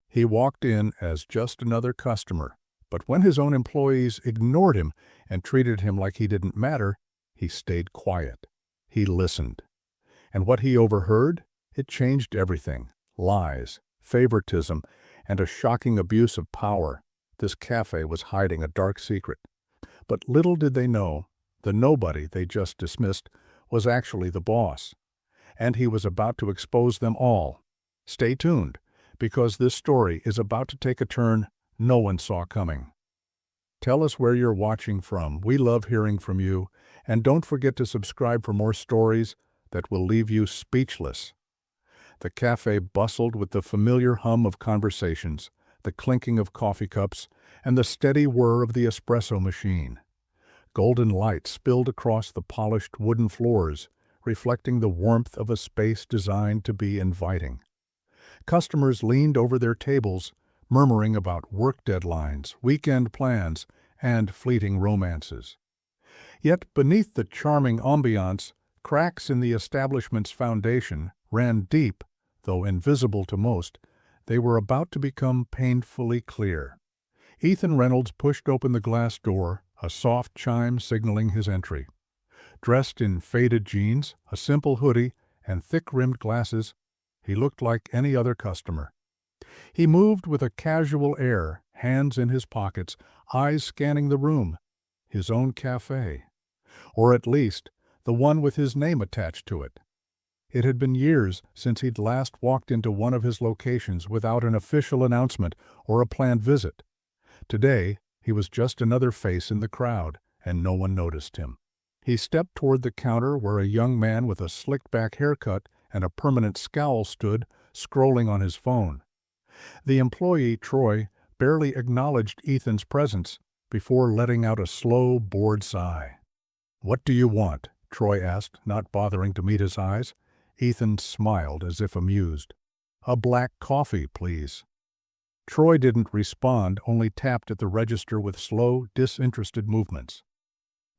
He walked in as just another customer, but when his own employees ignored him and treated him like he didn't matter, he stayed quiet. He listened. And what he overheard? It changed everything. Lies, favoritism, and a shocking abuse of power. This cafe was hiding a dark secret. But little did they know, the nobody they just dismissed was actually the boss. And he was about to expose them all. Stay tuned, because this story is about to take a turn no one saw coming. Tell us where you're watching from. We love hearing from you. And don't forget to subscribe for more stories that will leave you speechless. The cafe bustled with the familiar hum of conversations, the clinking of coffee cups, and the steady whir of the espresso machine. Golden light spilled across the polished wooden floors, reflecting the warmth of a space designed to be inviting. Customers leaned over their tables, murmuring about work deadlines, weekend plans, and fleeting romances. Yet beneath the charming ambiance, cracks in the establishment's foundation ran deep, though invisible to most. They were about to become painfully clear. Ethan Reynolds pushed open the glass door, a soft chime signaling his entry. Dressed in faded jeans, a simple hoodie, and thick-rimmed glasses, he looked like any other customer. He moved with a casual air, hands in his pockets, eyes scanning the room. His own cafe. Or at least, the one with his name attached to it. It had been years since he'd last walked into one of his locations without an official announcement or a planned visit. Today, he was just another face in the crowd, and no one noticed him. He stepped toward the counter where a young man with a slicked-back haircut and a permanent scowl stood, scrolling on his phone. The employee, Troy, barely acknowledged Ethan's presence before letting out a slow, bored sigh. "What do you want?" Troy asked, not bothering to meet his eyes. Ethan smiled as if amused. "A black coffee, please." Troy didn't respond, only tapped at the register with slow, disinterested movements.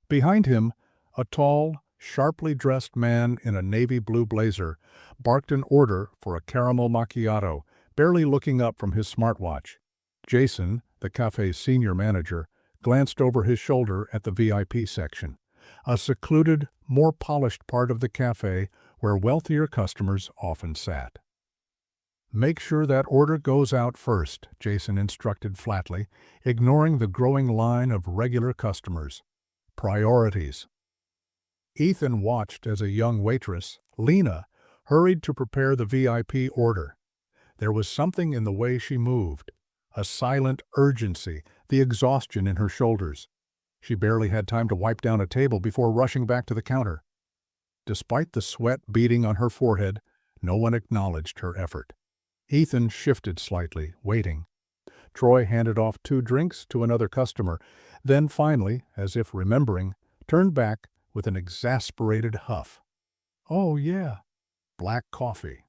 Behind him, a tall, sharply dressed man in a navy blue blazer barked an order for a caramel macchiato, barely looking up from his smartwatch. Jason, the cafe's senior manager, glanced over his shoulder at the VIP section, a secluded, more polished part of the cafe where wealthier customers often sat. "Make sure that order goes out first," Jason instructed flatly, ignoring the growing line of regular customers. "Priorities." Ethan watched as a young waitress, Lena, hurried to prepare the VIP order. There was something in the way she moved, a silent urgency, the exhaustion in her shoulders. She barely had time to wipe down a table before rushing back to the counter. Despite the sweat beading on her forehead, no one acknowledged her effort. Ethan shifted slightly, waiting. Troy handed off 2 drinks to another customer, then finally, as if remembering, turned back with an exasperated huff. "Oh, yeah, black coffee."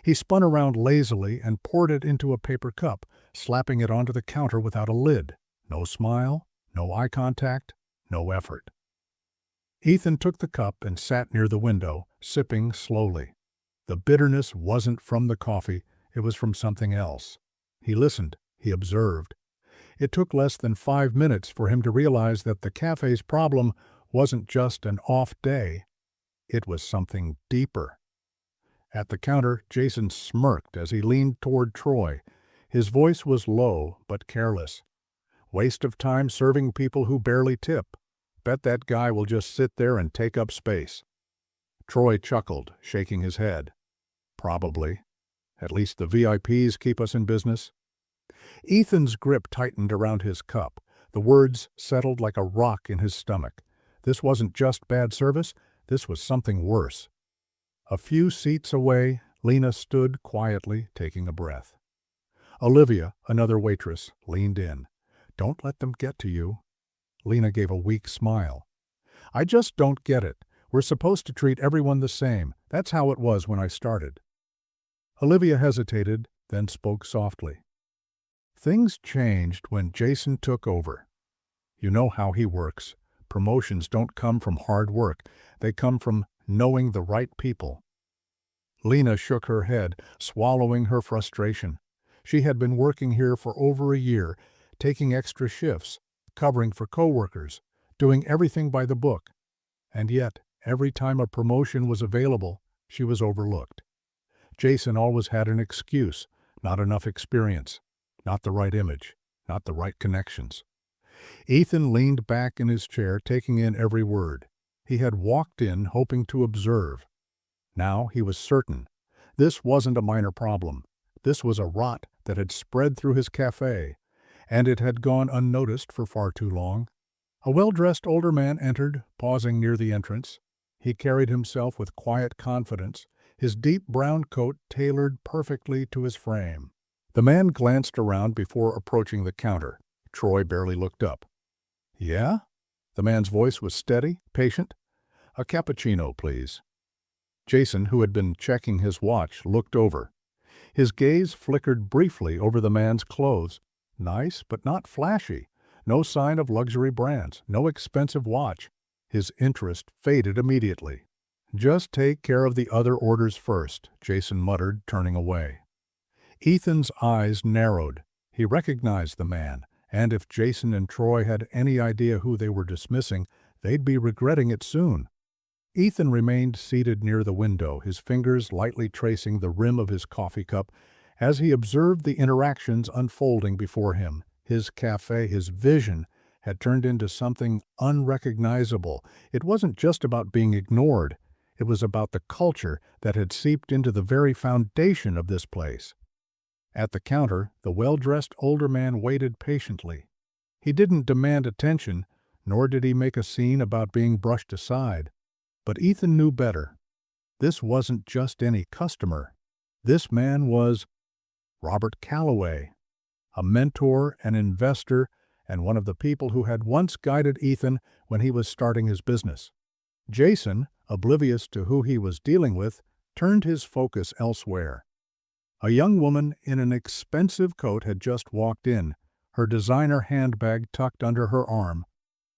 He spun around lazily and poured it into a paper cup, slapping it onto the counter without a lid. No smile, no eye contact, no effort. Ethan took the cup and sat near the window, sipping slowly. The bitterness wasn't from the coffee, it was from something else. He listened, he observed. It took less than 5 minutes for him to realize that the cafe's problem wasn't just an off day. It was something deeper. At the counter, Jason smirked as he leaned toward Troy. His voice was low but careless. "Waste of time serving people who barely tip. Bet that guy will just sit there and take up space." Troy chuckled, shaking his head. "Probably. At least the VIPs keep us in business." Ethan's grip tightened around his cup. The words settled like a rock in his stomach. This wasn't just bad service, this was something worse. A few seats away, Lena stood quietly, taking a breath. Olivia, another waitress, leaned in. "Don't let them get to you." Lena gave a weak smile. "I just don't get it. We're supposed to treat everyone the same. That's how it was when I started." Olivia hesitated, then spoke softly. "Things changed when Jason took over. You know how he works. Promotions don't come from hard work. They come from knowing the right people." Lena shook her head, swallowing her frustration. She had been working here for over a year, taking extra shifts, covering for coworkers, doing everything by the book. And yet, every time a promotion was available, she was overlooked. Jason always had an excuse: not enough experience, not the right image, not the right connections. Ethan leaned back in his chair, taking in every word. He had walked in hoping to observe. Now he was certain. This wasn't a minor problem. This was a rot that had spread through his cafe, and it had gone unnoticed for far too long. A well-dressed older man entered, pausing near the entrance. He carried himself with quiet confidence, his deep brown coat tailored perfectly to his frame. The man glanced around before approaching the counter. Troy barely looked up. "Yeah?" The man's voice was steady, patient. "A cappuccino, please." Jason, who had been checking his watch, looked over. His gaze flickered briefly over the man's clothes. Nice, but not flashy. No sign of luxury brands, no expensive watch. His interest faded immediately. "Just take care of the other orders first," Jason muttered, turning away. Ethan's eyes narrowed. He recognized the man, and if Jason and Troy had any idea who they were dismissing, they'd be regretting it soon. Ethan remained seated near the window, his fingers lightly tracing the rim of his coffee cup as he observed the interactions unfolding before him. His cafe, his vision, had turned into something unrecognizable. It wasn't just about being ignored. It was about the culture that had seeped into the very foundation of this place. At the counter, the well-dressed older man waited patiently. He didn't demand attention, nor did he make a scene about being brushed aside. But Ethan knew better. This wasn't just any customer. This man was Robert Calloway, a mentor, an investor, and one of the people who had once guided Ethan when he was starting his business. Jason, oblivious to who he was dealing with, turned his focus elsewhere. A young woman in an expensive coat had just walked in, her designer handbag tucked under her arm.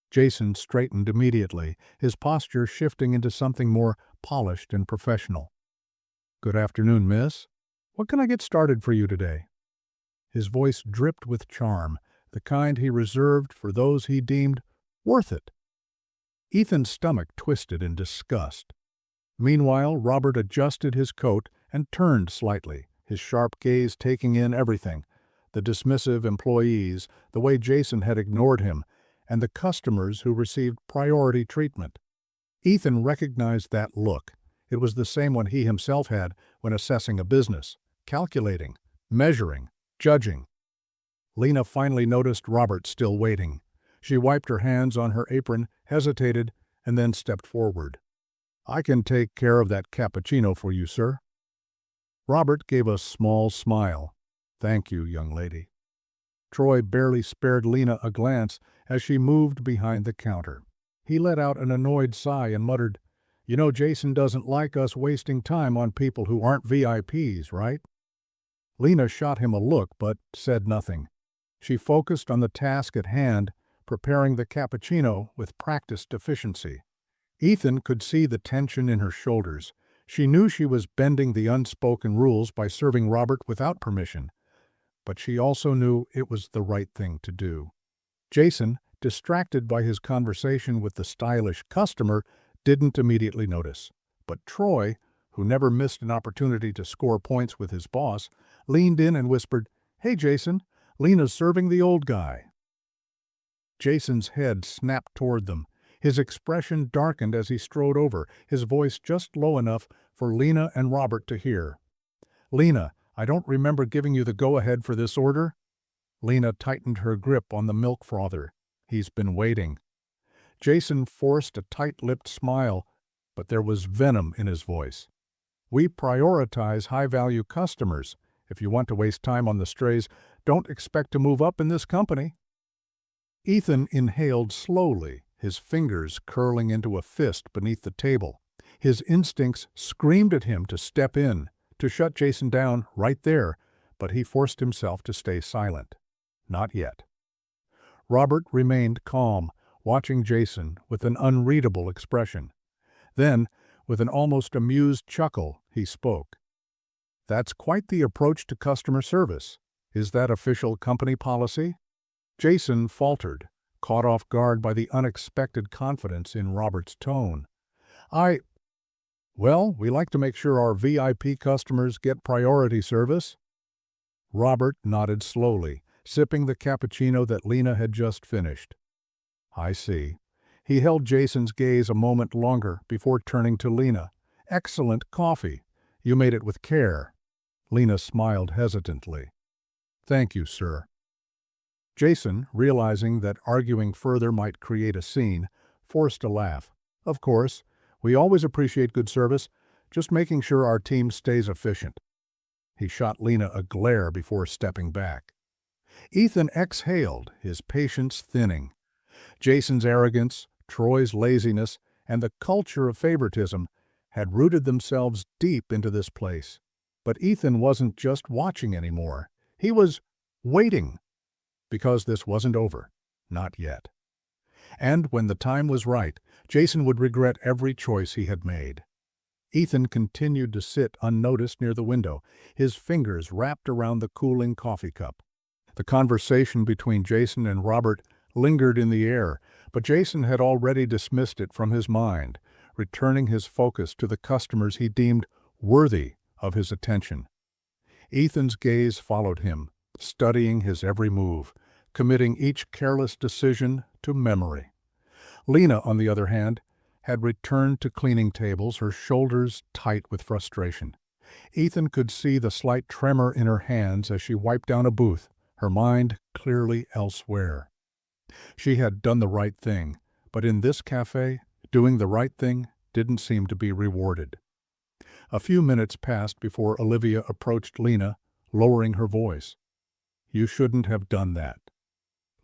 Jason straightened immediately, his posture shifting into something more polished and professional. "Good afternoon, miss. What can I get started for you today?" His voice dripped with charm, the kind he reserved for those he deemed worth it. Ethan's stomach twisted in disgust. Meanwhile, Robert adjusted his coat and turned slightly, his sharp gaze taking in everything: the dismissive employees, the way Jason had ignored him, and the customers who received priority treatment. Ethan recognized that look. It was the same one he himself had when assessing a business, calculating, measuring, judging. Lena finally noticed Robert still waiting. She wiped her hands on her apron, hesitated, and then stepped forward. "I can take care of that cappuccino for you, sir." Robert gave a small smile. "Thank you, young lady." Troy barely spared Lena a glance as she moved behind the counter. He let out an annoyed sigh and muttered, "You know Jason doesn't like us wasting time on people who aren't VIPs, right?" Lena shot him a look but said nothing. She focused on the task at hand, preparing the cappuccino with practiced efficiency. Ethan could see the tension in her shoulders. She knew she was bending the unspoken rules by serving Robert without permission, but she also knew it was the right thing to do. Jason, distracted by his conversation with the stylish customer, didn't immediately notice. But Troy, who never missed an opportunity to score points with his boss, leaned in and whispered, "Hey, Jason, Lena's serving the old guy." Jason's head snapped toward them. His expression darkened as he strode over, his voice just low enough for Lena and Robert to hear. "Lena, I don't remember giving you the go-ahead for this order." Lena tightened her grip on the milk frother. "He's been waiting." Jason forced a tight-lipped smile, but there was venom in his voice. "We prioritize high-value customers. If you want to waste time on the strays, don't expect to move up in this company." Ethan inhaled slowly, his fingers curling into a fist beneath the table. His instincts screamed at him to step in, to shut Jason down right there, but he forced himself to stay silent. Not yet. Robert remained calm, watching Jason with an unreadable expression. Then, with an almost amused chuckle, he spoke. "That's quite the approach to customer service. Is that official company policy? Jason faltered, caught off guard by the unexpected confidence in Robert's tone. I, well, we like to make sure our VIP customers get priority service. Robert nodded slowly, sipping the cappuccino that Lena had just finished. I see. He held Jason's gaze a moment longer before turning to Lena. Excellent coffee. You made it with care. Lena smiled hesitantly. Thank you, sir. Jason, realizing that arguing further might create a scene, forced a laugh. Of course, we always appreciate good service, just making sure our team stays efficient. He shot Lena a glare before stepping back. Ethan exhaled, his patience thinning. Jason's arrogance, Troy's laziness, and the culture of favoritism had rooted themselves deep into this place. But Ethan wasn't just watching anymore. He was waiting. Because this wasn't over. Not yet. And when the time was right, Jason would regret every choice he had made. Ethan continued to sit unnoticed near the window, his fingers wrapped around the cooling coffee cup. The conversation between Jason and Robert lingered in the air, but Jason had already dismissed it from his mind, returning his focus to the customers he deemed worthy of his attention. Ethan's gaze followed him, studying his every move, committing each careless decision to memory. Lena, on the other hand, had returned to cleaning tables, her shoulders tight with frustration. Ethan could see the slight tremor in her hands as she wiped down a booth, her mind clearly elsewhere. She had done the right thing, but in this cafe, doing the right thing didn't seem to be rewarded. A few minutes passed before Olivia approached Lena, lowering her voice. You shouldn't have done that.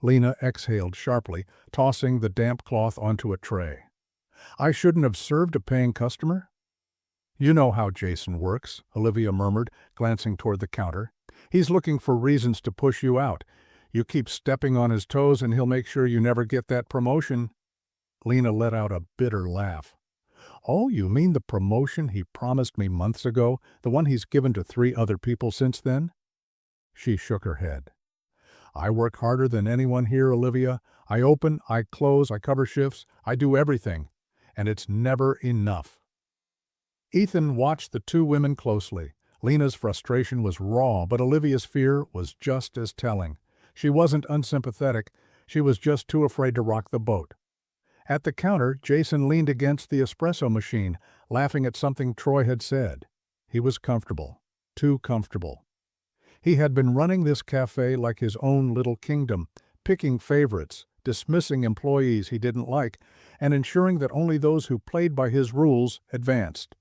Lena exhaled sharply, tossing the damp cloth onto a tray. I shouldn't have served a paying customer? You know how Jason works, Olivia murmured, glancing toward the counter. He's looking for reasons to push you out. You keep stepping on his toes and he'll make sure you never get that promotion. Lena let out a bitter laugh. Oh, you mean the promotion he promised me months ago, the one he's given to 3 other people since then? She shook her head. I work harder than anyone here, Olivia. I open, I close, I cover shifts, I do everything. And it's never enough. Ethan watched the 2 women closely. Lena's frustration was raw, but Olivia's fear was just as telling. She wasn't unsympathetic, she was just too afraid to rock the boat. At the counter, Jason leaned against the espresso machine, laughing at something Troy had said. He was comfortable, too comfortable. He had been running this cafe like his own little kingdom, picking favorites, dismissing employees he didn't like, and ensuring that only those who played by his rules advanced.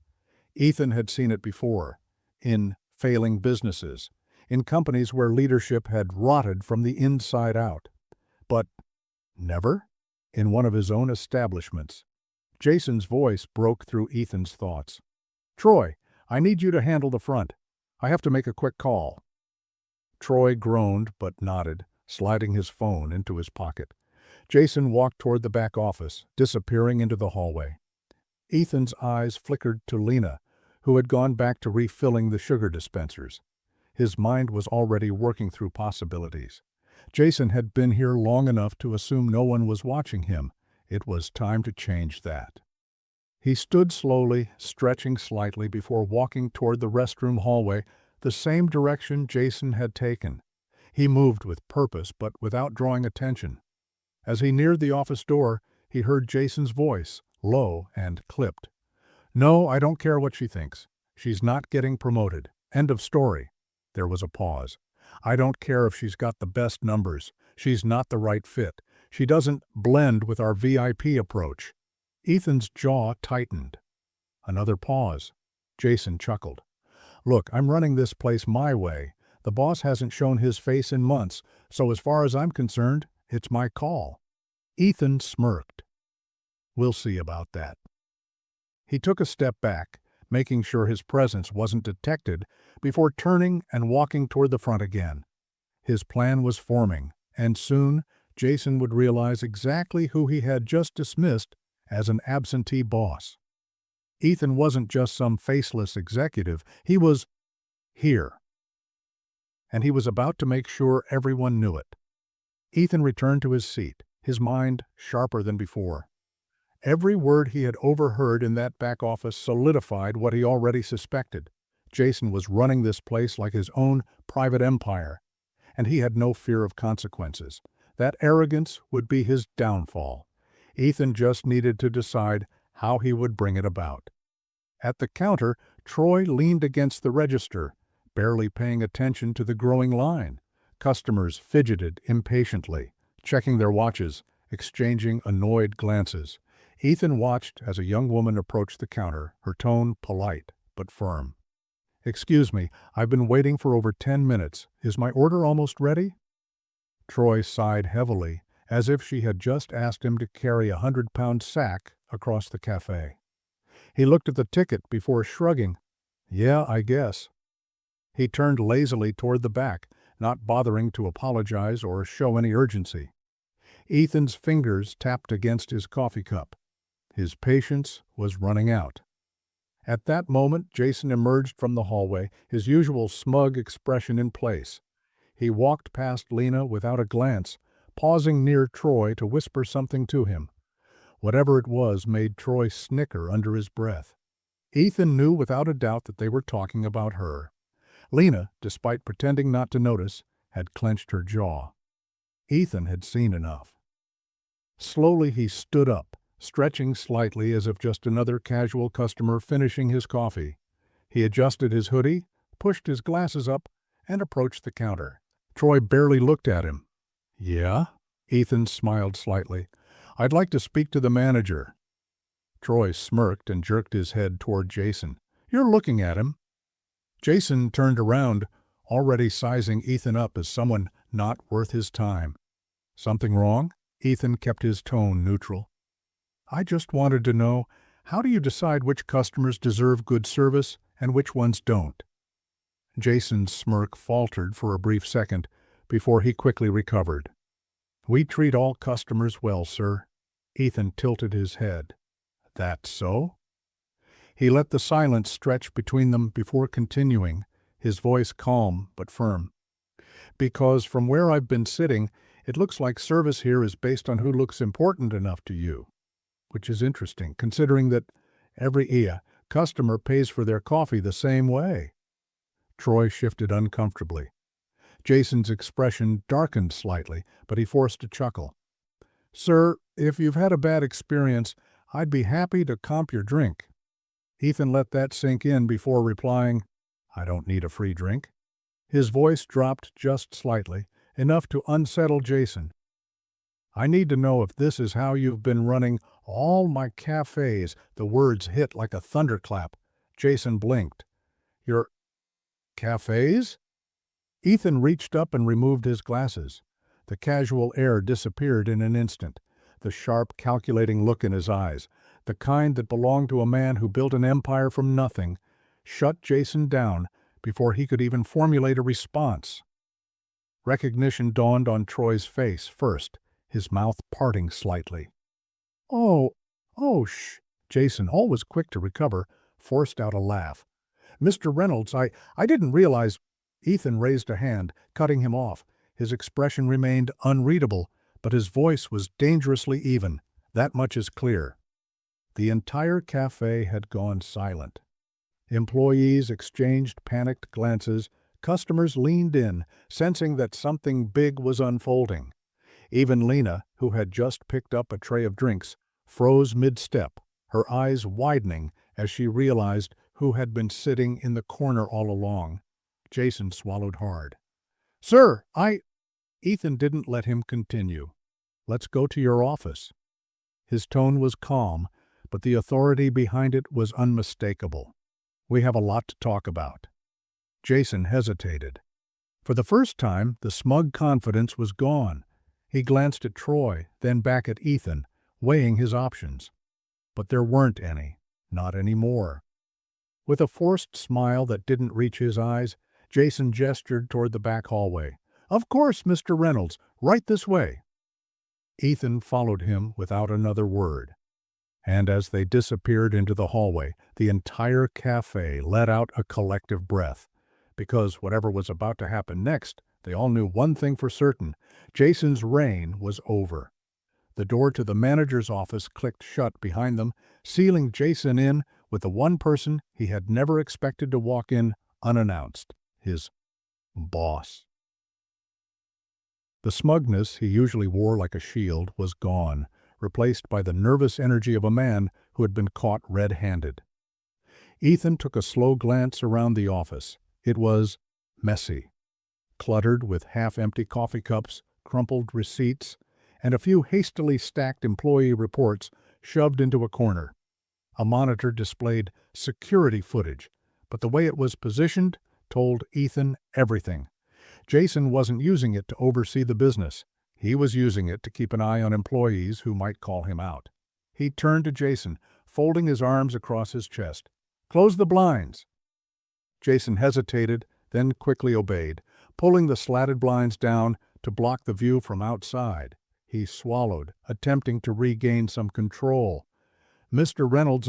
Ethan had seen it before, in failing businesses, in companies where leadership had rotted from the inside out. But never in one of his own establishments. Jason's voice broke through Ethan's thoughts. Troy, I need you to handle the front. I have to make a quick call. Troy groaned but nodded, sliding his phone into his pocket. Jason walked toward the back office, disappearing into the hallway. Ethan's eyes flickered to Lena, who had gone back to refilling the sugar dispensers. His mind was already working through possibilities. Jason had been here long enough to assume no one was watching him. It was time to change that. He stood slowly, stretching slightly before walking toward the restroom hallway, the same direction Jason had taken. He moved with purpose but without drawing attention. As he neared the office door, he heard Jason's voice, low and clipped. No, I don't care what she thinks. She's not getting promoted. End of story. There was a pause. I don't care if she's got the best numbers. She's not the right fit. She doesn't blend with our VIP approach. Ethan's jaw tightened. Another pause. Jason chuckled. Look, I'm running this place my way. The boss hasn't shown his face in months, so as far as I'm concerned, it's my call. Ethan smirked. We'll see about that. He took a step back, making sure his presence wasn't detected, before turning and walking toward the front again. His plan was forming, and soon Jason would realize exactly who he had just dismissed as an absentee boss. Ethan wasn't just some faceless executive, he was here. and he was about to make sure everyone knew it. Ethan returned to his seat, his mind sharper than before. Every word he had overheard in that back office solidified what he already suspected. Jason was running this place like his own private empire, and he had no fear of consequences. That arrogance would be his downfall. Ethan just needed to decide how he would bring it about. At the counter, Troy leaned against the register, barely paying attention to the growing line. Customers fidgeted impatiently, checking their watches, exchanging annoyed glances. Ethan watched as a young woman approached the counter, her tone polite but firm. "Excuse me, I've been waiting for over 10 minutes. Is my order almost ready?" Troy sighed heavily, as if she had just asked him to carry a 100-pound sack across the cafe. He looked at the ticket before shrugging. "Yeah, I guess." He turned lazily toward the back, not bothering to apologize or show any urgency. Ethan's fingers tapped against his coffee cup. His patience was running out. At that moment, Jason emerged from the hallway, his usual smug expression in place. He walked past Lena without a glance, pausing near Troy to whisper something to him. Whatever it was made Troy snicker under his breath. Ethan knew without a doubt that they were talking about her. Lena, despite pretending not to notice, had clenched her jaw. Ethan had seen enough. Slowly he stood up, stretching slightly as if just another casual customer finishing his coffee. He adjusted his hoodie, pushed his glasses up, and approached the counter. Troy barely looked at him. "Yeah?" Ethan smiled slightly. "I'd like to speak to the manager." Troy smirked and jerked his head toward Jason. "You're looking at him." Jason turned around, already sizing Ethan up as someone not worth his time. "Something wrong?" Ethan kept his tone neutral. "I just wanted to know, how do you decide which customers deserve good service and which ones don't?" Jason's smirk faltered for a brief second before he quickly recovered. "We treat all customers well, sir." Ethan tilted his head. "That's so?" He let the silence stretch between them before continuing, his voice calm but firm. "Because from where I've been sitting, it looks like service here is based on who looks important enough to you. Which is interesting, considering that every customer pays for their coffee the same way." Troy shifted uncomfortably. Jason's expression darkened slightly, but he forced a chuckle. "Sir, if you've had a bad experience, I'd be happy to comp your drink." Ethan let that sink in before replying, "I don't need a free drink." His voice dropped just slightly, enough to unsettle Jason. "I need to know if this is how you've been running all my cafes." The words hit like a thunderclap. Jason blinked. "Your cafes?" Ethan reached up and removed his glasses. The casual air disappeared in an instant. The sharp, calculating look in his eyes, the kind that belonged to a man who built an empire from nothing, shut Jason down before he could even formulate a response. Recognition dawned on Troy's face first, his mouth parting slightly. "Oh, shh." Jason, always quick to recover, forced out a laugh. "Mr. Reynolds, I didn't realize—" Ethan raised a hand, cutting him off. His expression remained unreadable, but his voice was dangerously even. That much is clear. The entire cafe had gone silent. Employees exchanged panicked glances. Customers leaned in, sensing that something big was unfolding. Even Lena, who had just picked up a tray of drinks, froze mid-step, her eyes widening as she realized who had been sitting in the corner all along. Jason swallowed hard. "Sir, Ethan didn't let him continue. "Let's go to your office." His tone was calm, but the authority behind it was unmistakable. "We have a lot to talk about." Jason hesitated. For the first time, the smug confidence was gone. He glanced at Troy, then back at Ethan, weighing his options. But there weren't any, not anymore. With a forced smile that didn't reach his eyes, Jason gestured toward the back hallway. "Of course, Mr. Reynolds, right this way." Ethan followed him without another word. And as they disappeared into the hallway, the entire cafe let out a collective breath. because whatever was about to happen next, they all knew one thing for certain: Jason's reign was over. The door to the manager's office clicked shut behind them, sealing Jason in with the one person he had never expected to walk in unannounced: his boss. The smugness he usually wore like a shield was gone, replaced by the nervous energy of a man who had been caught red-handed. Ethan took a slow glance around the office. It was messy, cluttered with half-empty coffee cups, crumpled receipts, and a few hastily stacked employee reports shoved into a corner. A monitor displayed security footage, but the way it was positioned told Ethan everything. Jason wasn't using it to oversee the business. He was using it to keep an eye on employees who might call him out. He turned to Jason, folding his arms across his chest. "Close the blinds." Jason hesitated, then quickly obeyed, pulling the slatted blinds down to block the view from outside. He swallowed, attempting to regain some control. "Mr. Reynolds,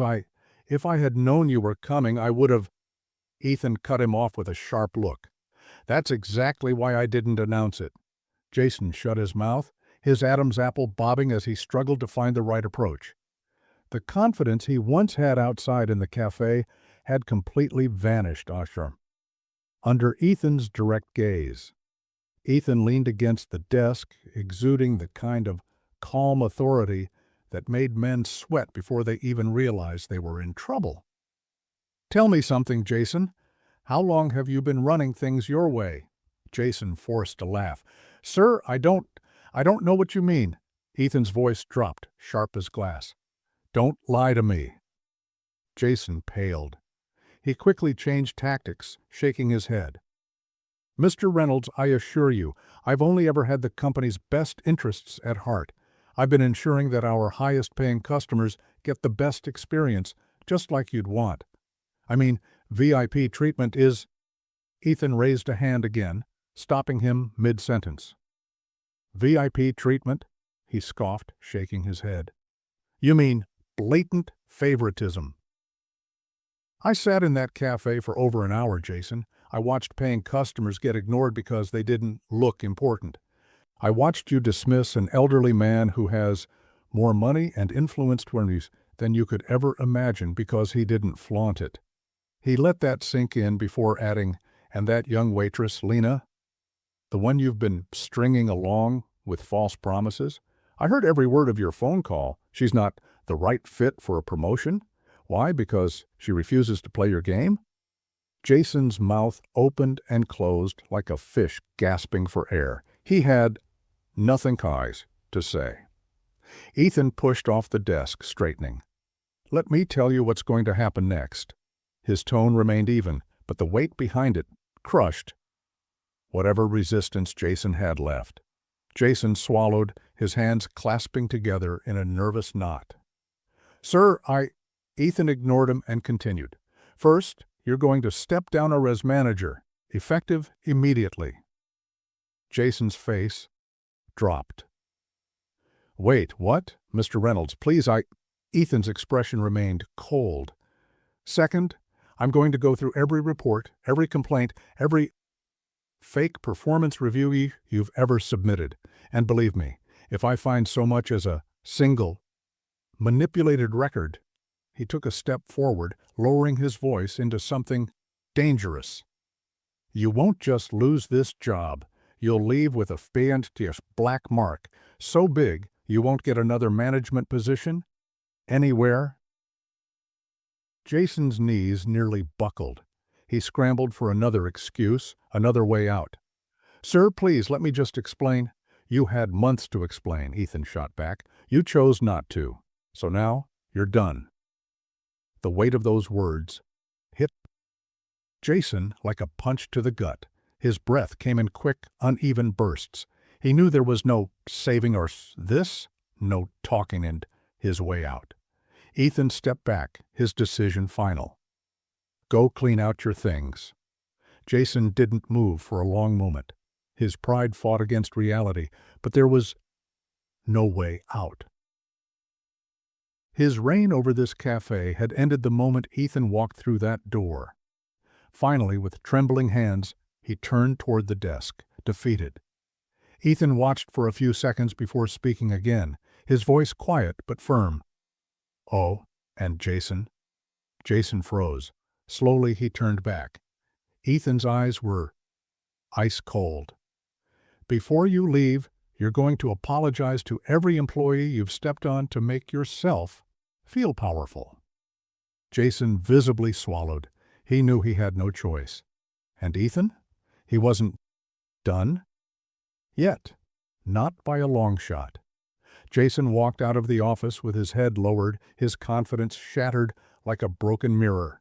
if I had known you were coming, I would have—" Ethan cut him off with a sharp look. "That's exactly why I didn't announce it." Jason shut his mouth, his Adam's apple bobbing as he struggled to find the right approach. The confidence he once had outside in the cafe had completely vanished, under Ethan's direct gaze. Ethan leaned against the desk, exuding the kind of calm authority that made men sweat before they even realized they were in trouble. "Tell me something, Jason. How long have you been running things your way?" Jason forced a laugh. "Sir, I don't know what you mean." Ethan's voice dropped, sharp as glass. "Don't lie to me." Jason paled. He quickly changed tactics, shaking his head. "Mr. Reynolds, I assure you, I've only ever had the company's best interests at heart. I've been ensuring that our highest-paying customers get the best experience, just like you'd want. I mean, VIP treatment is—" Ethan raised a hand again, stopping him mid-sentence. "VIP treatment?" he scoffed, shaking his head. "You mean blatant favoritism." "I sat in that cafe for over an hour, Jason. I watched paying customers get ignored because they didn't look important. I watched you dismiss an elderly man who has more money and influence than you could ever imagine because he didn't flaunt it." He let that sink in before adding, "And that young waitress, Lena, the one you've been stringing along with false promises? I heard every word of your phone call. She's not the right fit for a promotion? Why, because she refuses to play your game?" Jason's mouth opened and closed like a fish gasping for air. He had nothing to say. Ethan pushed off the desk, straightening. "Let me tell you what's going to happen next." His tone remained even, but the weight behind it crushed whatever resistance Jason had left. Jason swallowed, his hands clasping together in a nervous knot. "Sir, Ethan ignored him and continued. "First, you're going to step down as manager, effective immediately." Jason's face dropped. "Wait, what? Mr. Reynolds, please, Ethan's expression remained cold. "Second, I'm going to go through every report, every complaint, every fake performance review you've ever submitted. And believe me, if I find so much as a single manipulated record—" He took a step forward, lowering his voice into something dangerous. "You won't just lose this job. You'll leave with a black mark, so big you won't get another management position anywhere." Jason's knees nearly buckled. He scrambled for another excuse, another way out. "Sir, please, let me just explain." "You had months to explain," Ethan shot back. "You chose not to. So now, you're done." The weight of those words hit Jason like a punch to the gut. His breath came in quick, uneven bursts. He knew there was no saving no talking and his way out. Ethan stepped back, his decision final. "Go clean out your things." Jason didn't move for a long moment. His pride fought against reality, but there was no way out. His reign over this cafe had ended the moment Ethan walked through that door. Finally, with trembling hands, he turned toward the desk, defeated. Ethan watched for a few seconds before speaking again, his voice quiet but firm. "Oh, and Jason?" Jason froze. Slowly he turned back. Ethan's eyes were ice cold. "Before you leave, you're going to apologize to every employee you've stepped on to make yourself feel powerful." Jason visibly swallowed. He knew he had no choice. And Ethan? He wasn't done yet. Not by a long shot. Jason walked out of the office with his head lowered, his confidence shattered like a broken mirror.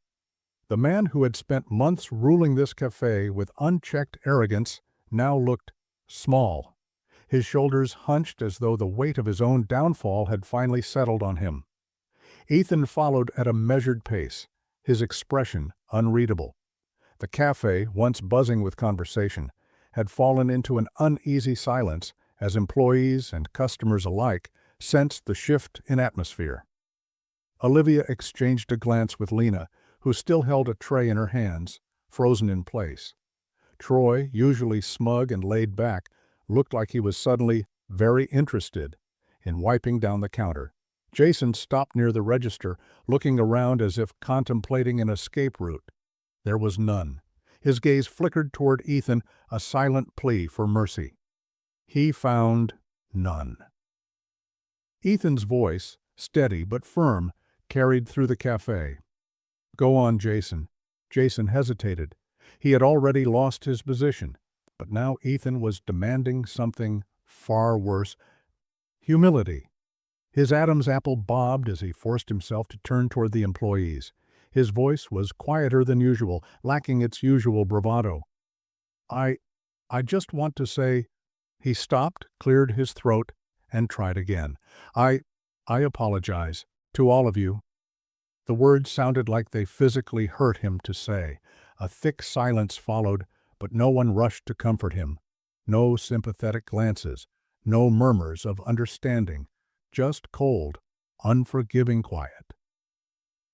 The man who had spent months ruling this cafe with unchecked arrogance now looked small. His shoulders hunched as though the weight of his own downfall had finally settled on him. Ethan followed at a measured pace, his expression unreadable. The cafe, once buzzing with conversation, had fallen into an uneasy silence as employees and customers alike sensed the shift in atmosphere. Olivia exchanged a glance with Lena, who still held a tray in her hands, frozen in place. Troy, usually smug and laid back, looked like he was suddenly very interested in wiping down the counter. Jason stopped near the register, looking around as if contemplating an escape route. There was none. His gaze flickered toward Ethan, a silent plea for mercy. He found none. Ethan's voice, steady but firm, carried through the cafe. "Go on, Jason." Jason hesitated. He had already lost his position, but now Ethan was demanding something far worse: humility. His Adam's apple bobbed as he forced himself to turn toward the employees. His voice was quieter than usual, lacking its usual bravado. I just want to say." He stopped, cleared his throat, and tried again. I apologize to all of you." The words sounded like they physically hurt him to say. A thick silence followed, but no one rushed to comfort him. No sympathetic glances, no murmurs of understanding, just cold, unforgiving quiet.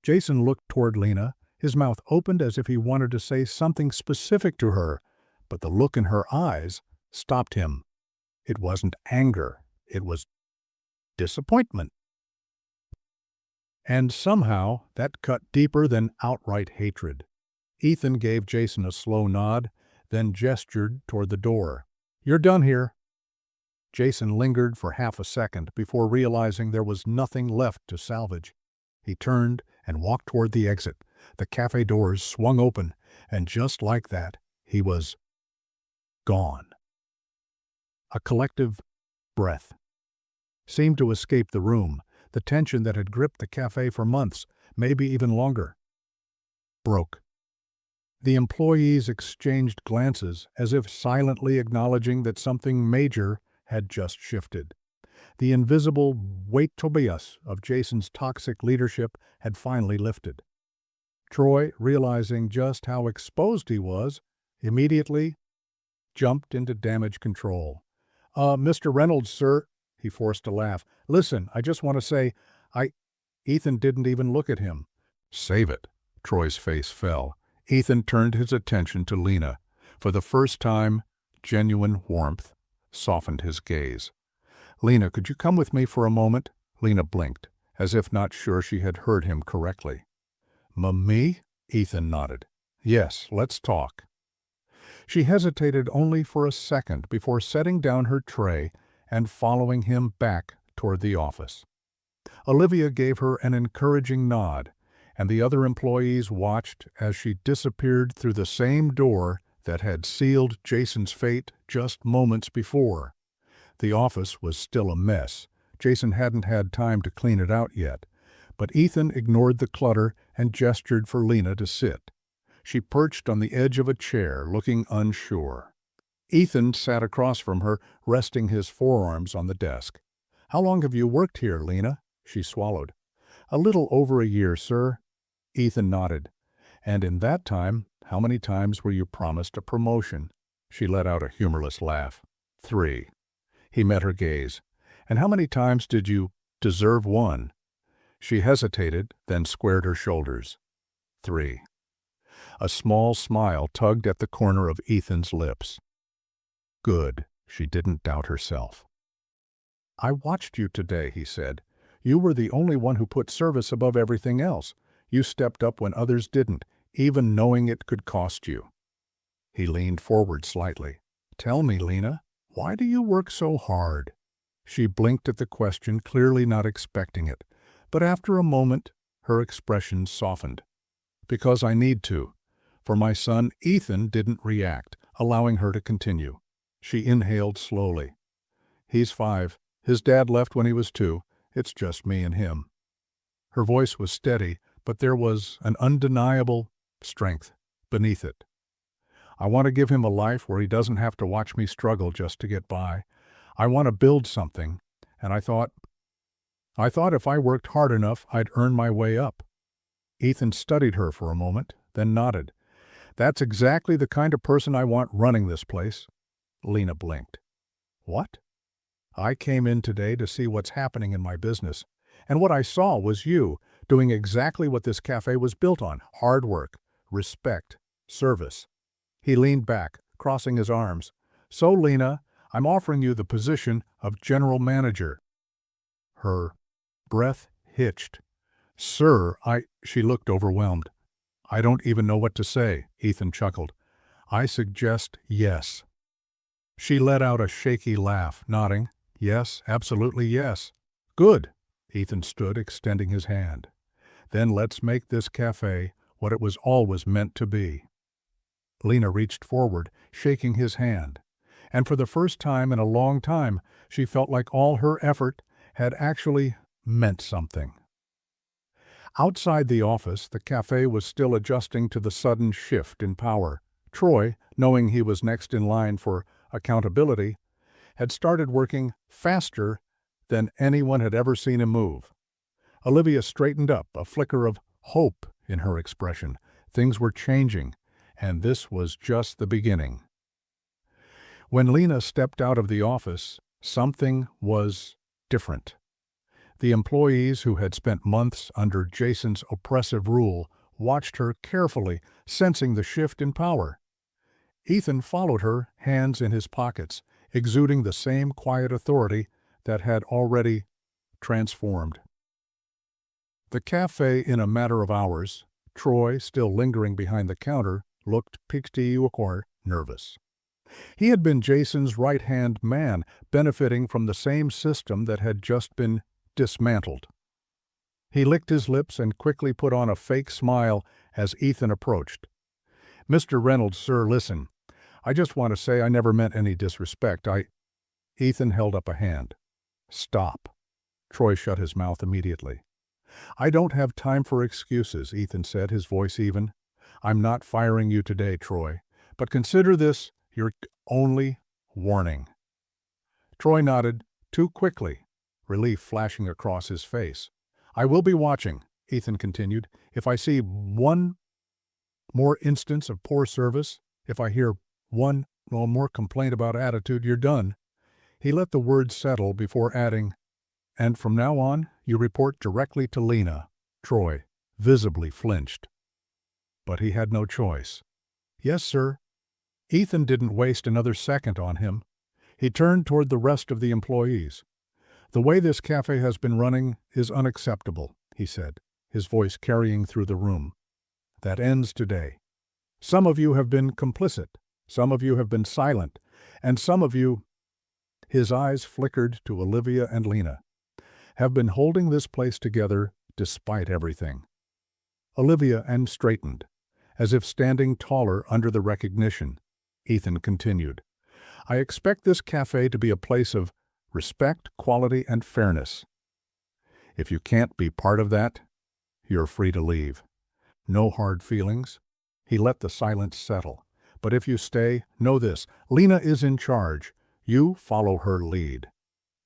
Jason looked toward Lena, his mouth opened as if he wanted to say something specific to her, but the look in her eyes stopped him. It wasn't anger, it was disappointment. And somehow that cut deeper than outright hatred. Ethan gave Jason a slow nod, then gestured toward the door. "You're done here." Jason lingered for half a second before realizing there was nothing left to salvage. He turned and walked toward the exit. The cafe doors swung open, and just like that, he was gone. A collective breath seemed to escape the room, the tension that had gripped the cafe for months, maybe even longer, broke. The employees exchanged glances as if silently acknowledging that something major had just shifted. The invisible weight tobias of Jason's toxic leadership had finally lifted. Troy, realizing just how exposed he was, immediately jumped into damage control. Mr. Reynolds, sir," he forced a laugh. "Listen, I just want to say, Ethan didn't even look at him. "Save it." Troy's face fell. Ethan turned his attention to Lena. For the first time, genuine warmth softened his gaze. "Lena, could you come with me for a moment?" Lena blinked, as if not sure she had heard him correctly. "Me?" Ethan nodded. "Yes, let's talk." She hesitated only for a second before setting down her tray and following him back toward the office. Olivia gave her an encouraging nod, and the other employees watched as she disappeared through the same door that had sealed Jason's fate just moments before. The office was still a mess. Jason hadn't had time to clean it out yet, but Ethan ignored the clutter and gestured for Lena to sit. She perched on the edge of a chair, looking unsure. Ethan sat across from her, resting his forearms on the desk. "How long have you worked here, Lena?" She swallowed. "A little over a year, sir." Ethan nodded. "And in that time, how many times were you promised a promotion?" She let out a humorless laugh. 3. He met her gaze. "And how many times did you deserve one?" She hesitated, then squared her shoulders. 3. A small smile tugged at the corner of Ethan's lips. Good, she didn't doubt herself. I watched you today, he said. You were the only one who put service above everything else. You stepped up when others didn't, even knowing it could cost you. He leaned forward slightly. Tell me, Lena, why do you work so hard? She blinked at the question, clearly not expecting it, but after a moment, her expression softened. Because I need to. For my son, Ethan didn't react, allowing her to continue. She inhaled slowly. He's 5. His dad left when he was 2. It's just me and him. Her voice was steady, but there was an undeniable strength beneath it. I want to give him a life where he doesn't have to watch me struggle just to get by. I want to build something, and I thought if I worked hard enough, I'd earn my way up. Ethan studied her for a moment, then nodded. That's exactly the kind of person I want running this place. Lena blinked. What? I came in today to see what's happening in my business, and what I saw was you doing exactly what this cafe was built on: hard work, respect, service. He leaned back, crossing his arms. So, Lena, I'm offering you the position of general manager. Her breath hitched. Sir, she looked overwhelmed. I don't even know what to say, Ethan chuckled. I suggest yes. She let out a shaky laugh, nodding. Yes, absolutely yes. Good. Ethan stood, extending his hand. Then let's make this cafe what it was always meant to be. Lena reached forward, shaking his hand, and for the first time in a long time, she felt like all her effort had actually meant something. Outside the office, the cafe was still adjusting to the sudden shift in power. Troy, knowing he was next in line for accountability, had started working faster than anyone had ever seen him move. Olivia straightened up, a flicker of hope in her expression. Things were changing, and this was just the beginning. When Lena stepped out of the office, something was different. The employees who had spent months under Jason's oppressive rule watched her carefully, sensing the shift in power. Ethan followed her, hands in his pockets, exuding the same quiet authority that had already transformed the cafe in a matter of hours. Troy, still lingering behind the counter, looked or nervous. He had been Jason's right-hand man, benefiting from the same system that had just been dismantled. He licked his lips and quickly put on a fake smile as Ethan approached. Mr. Reynolds, sir, listen. I just want to say I never meant any disrespect. Ethan held up a hand. Stop. Troy shut his mouth immediately. I don't have time for excuses, Ethan said, his voice even. I'm not firing you today, Troy, but consider this your only warning. Troy nodded, too quickly, relief flashing across his face. I will be watching, Ethan continued. If I see one more instance of poor service, if I hear one more complaint about attitude, you're done. He let the words settle before adding, and from now on, you report directly to Lena. Troy visibly flinched. But he had no choice. Yes, sir. Ethan didn't waste another second on him. He turned toward the rest of the employees. The way this cafe has been running is unacceptable, he said, his voice carrying through the room. That ends today. Some of you have been complicit, some of you have been silent, and some of you, his eyes flickered to Olivia and Lena, have been holding this place together despite everything. Olivia and straightened, as if standing taller under the recognition. Ethan continued, I expect this cafe to be a place of respect, quality, and fairness. If you can't be part of that, you're free to leave. No hard feelings. He let the silence settle. But if you stay, know this, Lena is in charge. You follow her lead.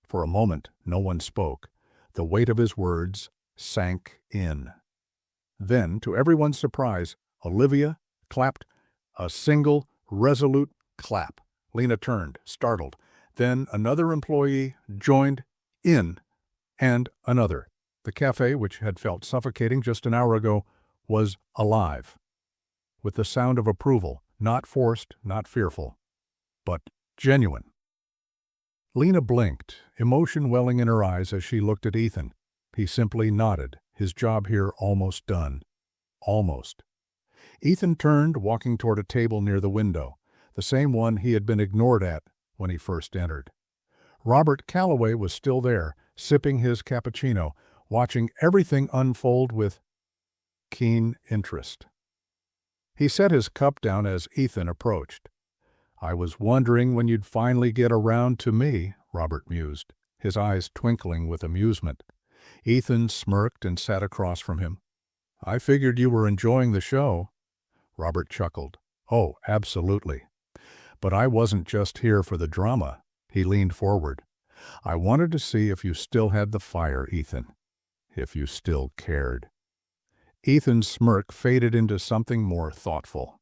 For a moment, no one spoke. The weight of his words sank in. Then, to everyone's surprise, Olivia clapped a single, resolute clap. Lena turned, startled. Then another employee joined in, and another. The cafe, which had felt suffocating just an hour ago, was alive. with the sound of approval, not forced, not fearful, but genuine. Lena blinked, emotion welling in her eyes as she looked at Ethan. He simply nodded, his job here almost done. Almost. Ethan turned, walking toward a table near the window, the same one he had been ignored at when he first entered. Robert Calloway was still there, sipping his cappuccino, watching everything unfold with keen interest. He set his cup down as Ethan approached. "I was wondering when you'd finally get around to me," Robert mused, his eyes twinkling with amusement. Ethan smirked and sat across from him. "I figured you were enjoying the show." Robert chuckled. "Oh, absolutely. But I wasn't just here for the drama." He leaned forward. "I wanted to see if you still had the fire, Ethan. If you still cared." Ethan's smirk faded into something more thoughtful.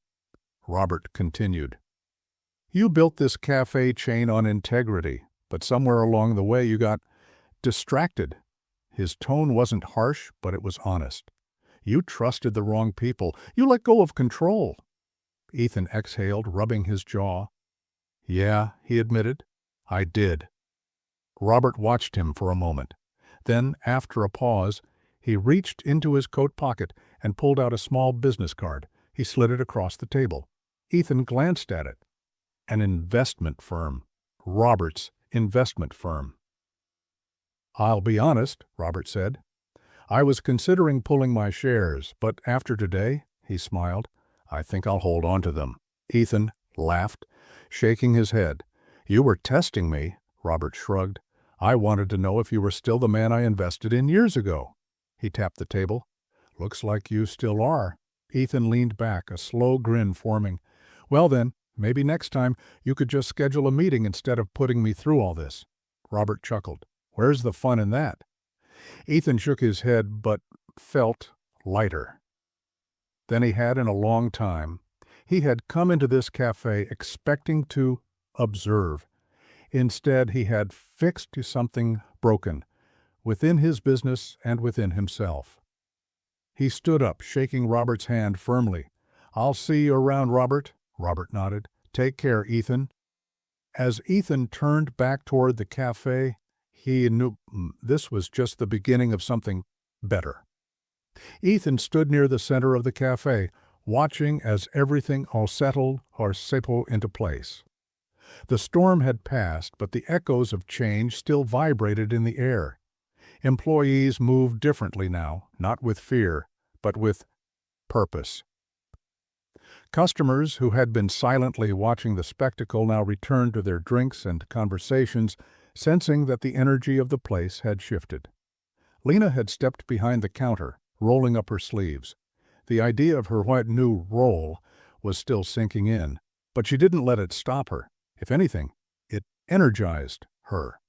Robert continued. "You built this cafe chain on integrity, but somewhere along the way you got distracted." His tone wasn't harsh, but it was honest. "You trusted the wrong people. You let go of control." Ethan exhaled, rubbing his jaw. "Yeah," he admitted, "I did." Robert watched him for a moment. Then, after a pause, he reached into his coat pocket and pulled out a small business card. He slid it across the table. Ethan glanced at it. An investment firm. Robert's investment firm. "I'll be honest," Robert said. "I was considering pulling my shares, but after today," he smiled, "I think I'll hold on to them." Ethan laughed, shaking his head. "You were testing me," Robert shrugged. "I wanted to know if you were still the man I invested in years ago." He tapped the table. "Looks like you still are." Ethan leaned back, a slow grin forming. "Well then, maybe next time you could just schedule a meeting instead of putting me through all this." Robert chuckled. "Where's the fun in that?" Ethan shook his head, but felt lighter than he had in a long time. He had come into this cafe expecting to observe. Instead, he had fixed to something broken, within his business and within himself. He stood up, shaking Robert's hand firmly. "I'll see you around, Robert." Robert nodded. "Take care, Ethan." As Ethan turned back toward the cafe, he knew this was just the beginning of something better. Ethan stood near the center of the cafe, watching as everything all settled or settled into place. The storm had passed, but the echoes of change still vibrated in the air. Employees moved differently now, not with fear, but with purpose. Customers who had been silently watching the spectacle now returned to their drinks and conversations, sensing that the energy of the place had shifted. Lena had stepped behind the counter, rolling up her sleeves. The idea of her new role was still sinking in, but she didn't let it stop her. If anything, it energized her.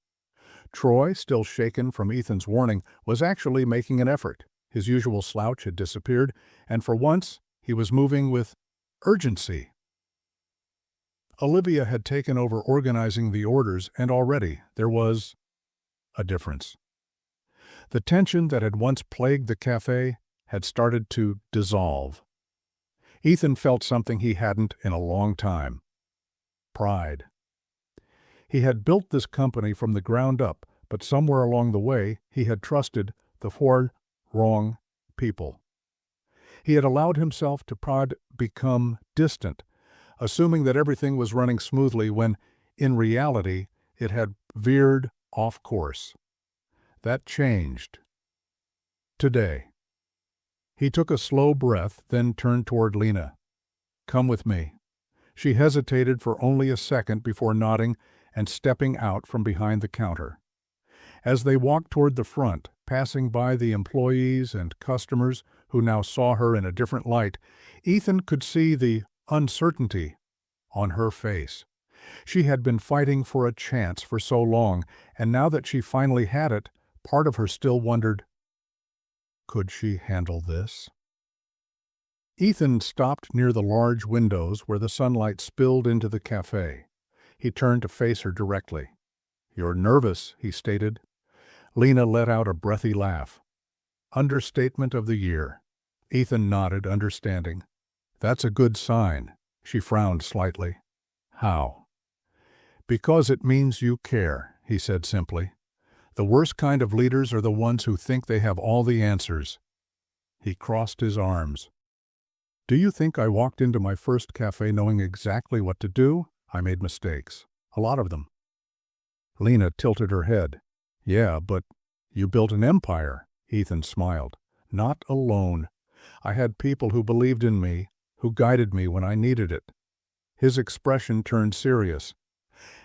Troy, still shaken from Ethan's warning, was actually making an effort. His usual slouch had disappeared, and for once he was moving with urgency. Olivia had taken over organizing the orders, and already there was a difference. The tension that had once plagued the cafe had started to dissolve. Ethan felt something he hadn't in a long time. Pride. He had built this company from the ground up, but somewhere along the way he had trusted the four wrong people. He had allowed himself to become distant, assuming that everything was running smoothly when, in reality, it had veered off course. That changed. Today. He took a slow breath, then turned toward Lena. "Come with me." She hesitated for only a second before nodding and stepping out from behind the counter. As they walked toward the front, passing by the employees and customers who now saw her in a different light, Ethan could see the uncertainty on her face. She had been fighting for a chance for so long, and now that she finally had it, part of her still wondered, could she handle this? Ethan stopped near the large windows where the sunlight spilled into the cafe. He turned to face her directly. "You're nervous," he stated. Lena let out a breathy laugh. Understatement of the year. Ethan nodded, understanding. That's a good sign. She frowned slightly. How? Because it means you care, he said simply. The worst kind of leaders are the ones who think they have all the answers. He crossed his arms. Do you think I walked into my first cafe knowing exactly what to do? I made mistakes. A lot of them. Lena tilted her head. Yeah, but you built an empire, Ethan smiled. Not alone. I had people who believed in me, who guided me when I needed it. His expression turned serious.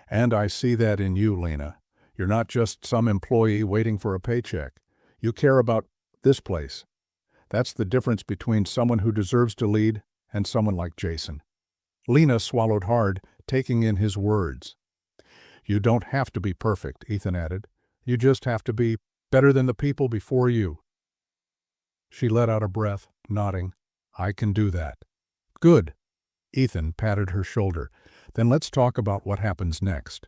And I see that in you, Lena. You're not just some employee waiting for a paycheck. You care about this place. That's the difference between someone who deserves to lead and someone like Jason. Lena swallowed hard, taking in his words. You don't have to be perfect, Ethan added. You just have to be better than the people before you. She let out a breath, nodding. I can do that. Good. Ethan patted her shoulder. Then let's talk about what happens next.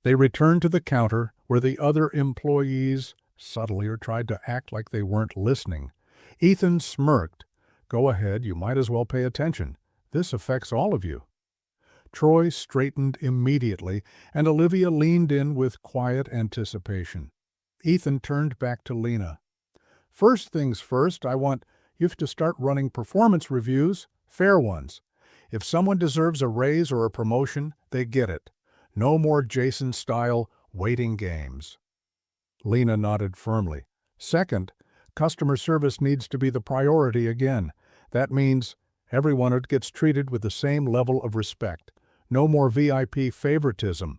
They returned to the counter where the other employees subtly tried to act like they weren't listening. Ethan smirked. Go ahead, you might as well pay attention. This affects all of you. Troy straightened immediately, and Olivia leaned in with quiet anticipation. Ethan turned back to Lena. First things first, I want you to start running performance reviews, fair ones. If someone deserves a raise or a promotion, they get it. No more Jason-style waiting games. Lena nodded firmly. Second, customer service needs to be the priority again. That means everyone gets treated with the same level of respect. No more VIP favoritism.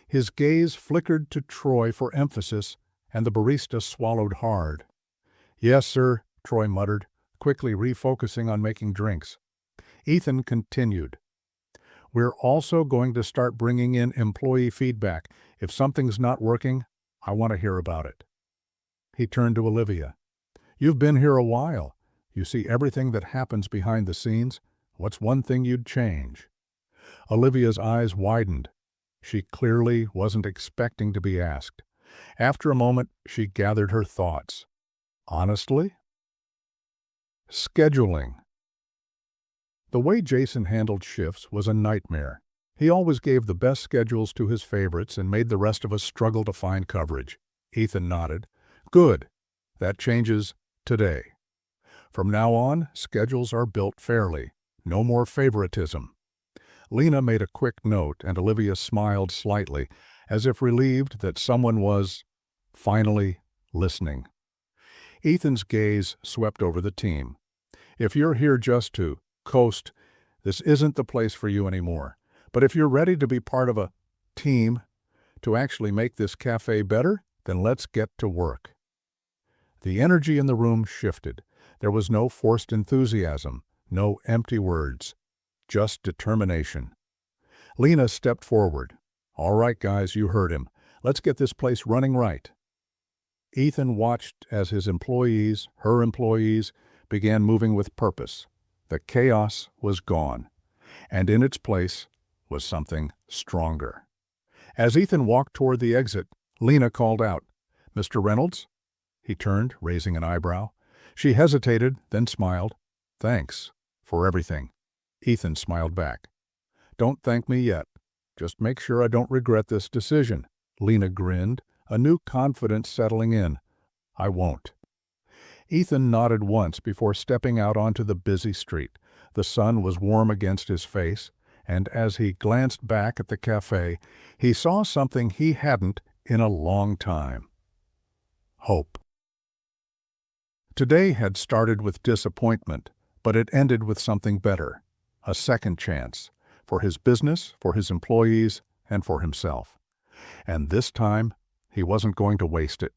His gaze flickered to Troy for emphasis, and the barista swallowed hard. Yes, sir, Troy muttered, quickly refocusing on making drinks. Ethan continued. We're also going to start bringing in employee feedback. If something's not working, I want to hear about it. He turned to Olivia. You've been here a while. You see everything that happens behind the scenes. What's one thing you'd change? Olivia's eyes widened. She clearly wasn't expecting to be asked. After a moment, she gathered her thoughts. Honestly? Scheduling. The way Jason handled shifts was a nightmare. He always gave the best schedules to his favorites and made the rest of us struggle to find coverage. Ethan nodded. Good. That changes today. From now on, schedules are built fairly. No more favoritism. Lena made a quick note, and Olivia smiled slightly, as if relieved that someone was, finally, listening. Ethan's gaze swept over the team. If you're here just to coast, this isn't the place for you anymore. But if you're ready to be part of a team to actually make this cafe better, then let's get to work. The energy in the room shifted. There was no forced enthusiasm, no empty words, just determination. Lena stepped forward. All right, guys, you heard him. Let's get this place running right. Ethan watched as his employees, her employees, began moving with purpose. The chaos was gone, and in its place was something stronger. As Ethan walked toward the exit, Lena called out, Mr. Reynolds? He turned, raising an eyebrow. She hesitated, then smiled. Thanks for everything. Ethan smiled back. Don't thank me yet. Just make sure I don't regret this decision. Lena grinned, a new confidence settling in. I won't. Ethan nodded once before stepping out onto the busy street. The sun was warm against his face, and as he glanced back at the cafe, he saw something he hadn't in a long time. Hope. Today had started with disappointment, but it ended with something better. A second chance. For his business, for his employees, and for himself. And this time, he wasn't going to waste it.